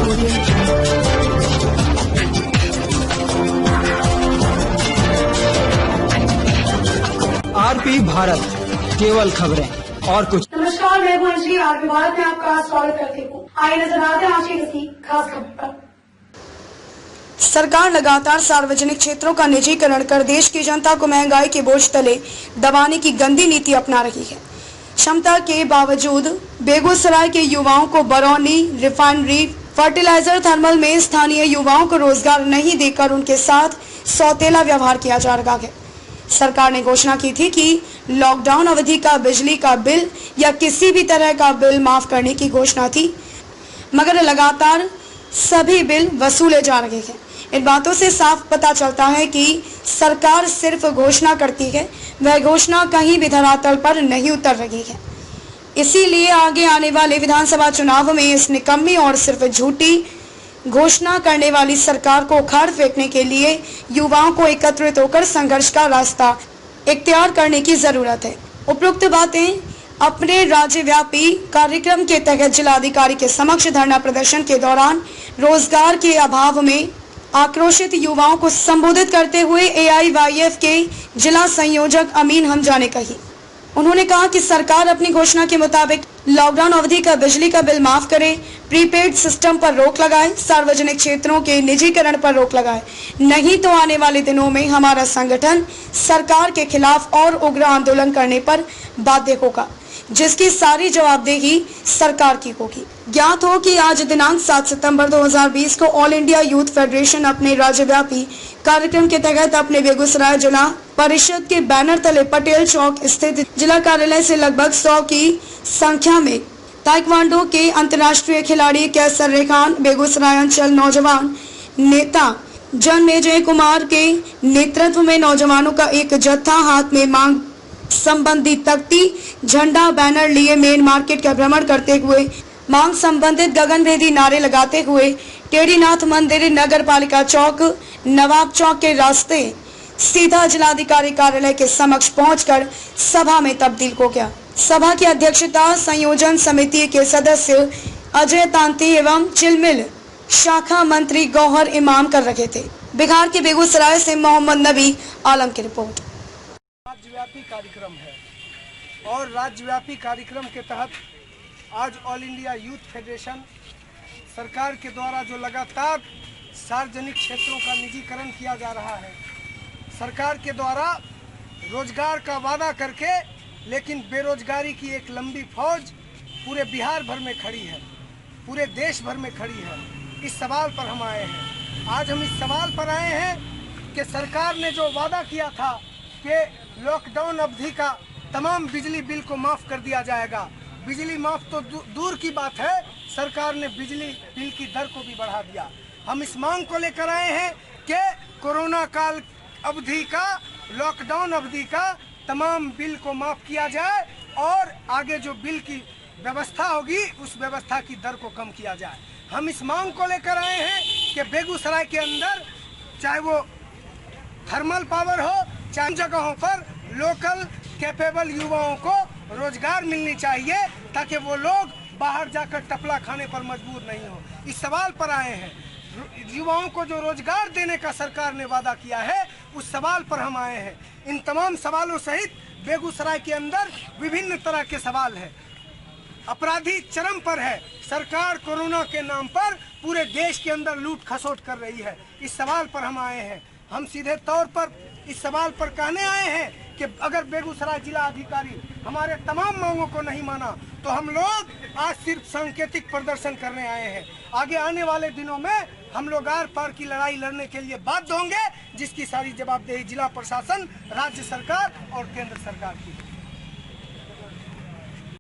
RP Bharat, केवल खबरें और कुछ। नमस्कार, मैं हूं अंजलि। आरपी भारत में आपका स्वागत करती हूँ। आइए नजर आते हैं आज की खास खबर पर। सरकार लगातार सार्वजनिक क्षेत्रों का निजीकरण कर देश की जनता को महंगाई के बोझ तले दबाने की गंदी नीति अपना रही है। क्षमता के बावजूद बेगूसराय के युवाओं को बरौनी रिफाइनरी फर्टिलाइजर थर्मल में स्थानीय युवाओं को रोजगार नहीं देकर उनके साथ सौतेला व्यवहार किया जा रहा है। सरकार ने घोषणा की थी कि लॉकडाउन अवधि का बिजली का बिल या किसी भी तरह का बिल माफ करने की घोषणा थी, मगर लगातार सभी बिल वसूले जा रहे हैं। इन बातों से साफ पता चलता है कि सरकार सिर्फ घोषणा करती है, वह घोषणा कहीं भी धरातल पर नहीं उतर रही है। इसीलिए आगे आने वाले विधानसभा चुनाव में इस निकम्मी और सिर्फ झूठी घोषणा करने वाली सरकार को उखाड़ फेंकने के लिए युवाओं को एकत्रित होकर संघर्ष का रास्ता इख्तियार करने की जरूरत है। उपरोक्त बातें अपने राज्यव्यापी कार्यक्रम के तहत जिलाधिकारी के समक्ष धरना प्रदर्शन के दौरान रोजगार के अभाव में आक्रोशित युवाओं को संबोधित करते हुए AIYF के जिला संयोजक अमीन हमजा ने कही। उन्होंने कहा कि सरकार अपनी घोषणा के मुताबिक लॉकडाउन अवधि का बिजली का बिल माफ करे, प्रीपेड सिस्टम पर रोक लगाए, सार्वजनिक क्षेत्रों के निजीकरण पर रोक लगाए, नहीं तो आने वाले दिनों में हमारा संगठन सरकार के खिलाफ और उग्र आंदोलन करने पर बाध्य होगा, जिसकी सारी जवाबदेही सरकार की होगी। ज्ञात हो कि आज दिनांक 7 सितंबर 2020 को ऑल इंडिया यूथ फेडरेशन अपने राज्यव्यापी कार्यक्रम के तहत अपने बेगूसराय जिला परिषद के बैनर तले पटेल चौक स्थित जिला कार्यालय से लगभग 100 की संख्या में ताइक्वांडो के अंतर्राष्ट्रीय खिलाड़ी कैसर खान, बेगूसराय अंचल नौजवान नेता जन्मेजय कुमार के नेतृत्व में नौजवानों का एक जत्था हाथ में मांग संबंधी तख्ती, झंडा, बैनर लिए मेन मार्केट का भ्रमण करते हुए मांग संबंधित गगनभेदी नारे लगाते हुए टेढ़ीनाथ मंदिर, नगर पालिका चौक, नवाब चौक के रास्ते सीधा जिलाधिकारी कार्यालय के समक्ष पहुंचकर सभा में तब्दील हो गया। सभा की अध्यक्षता संयोजन समिति के सदस्य अजय तांती एवं चिलमिल शाखा मंत्री गौहर इमाम कर रहे थे। बिहार के बेगूसराय से मोहम्मद नबी आलम की रिपोर्ट। राज्यव्यापी कार्यक्रम है और राज्यव्यापी कार्यक्रम के तहत आज ऑल इंडिया यूथ फेडरेशन सरकार के द्वारा जो लगातार सार्वजनिक क्षेत्रों का निजीकरण किया जा रहा है, सरकार के द्वारा रोजगार का वादा करके लेकिन बेरोजगारी की एक लंबी फौज पूरे बिहार भर में खड़ी है, पूरे देश भर में खड़ी है। इस सवाल पर हम आए हैं। आज हम इस सवाल पर आए हैं कि सरकार ने जो वादा किया था कि लॉकडाउन अवधि का तमाम बिजली बिल को माफ़ कर दिया जाएगा, बिजली माफ़ तो दूर की बात है, सरकार ने बिजली बिल की दर को भी बढ़ा दिया। हम इस मांग को लेकर आए हैं कि कोरोना काल अवधि का, लॉकडाउन अवधि का तमाम बिल को माफ़ किया जाए और आगे जो बिल की व्यवस्था होगी उस व्यवस्था की दर को कम किया जाए। हम इस मांग को लेकर आए हैं कि बेगूसराय के अंदर चाहे वो थर्मल पावर हो, चाहे जगहों पर लोकल कैपेबल युवाओं को रोजगार मिलनी चाहिए ताकि वो लोग बाहर जाकर टपला खाने पर मजबूर नहीं हो। इस सवाल पर आए हैं। युवाओं को जो रोजगार देने का सरकार ने वादा किया है उस सवाल पर हम आए हैं। इन तमाम सवालों सहित बेगूसराय के अंदर विभिन्न तरह के सवाल हैं। अपराधी चरम पर है। सरकार कोरोना के नाम पर पूरे देश के अंदर लूट खसोट कर रही है। इस सवाल पर हम आए हैं। हम सीधे तौर पर इस सवाल पर कहने आए हैं कि अगर बेगूसराय जिला अधिकारी हमारे तमाम मांगों को नहीं माना तो हम लोग आज सिर्फ सांकेतिक प्रदर्शन करने आए हैं। आगे आने वाले दिनों में हम लोग आर पार की लड़ाई लड़ने के लिए बाध्य होंगे, जिसकी सारी जवाबदेही जिला प्रशासन, राज्य सरकार और केंद्र सरकार की।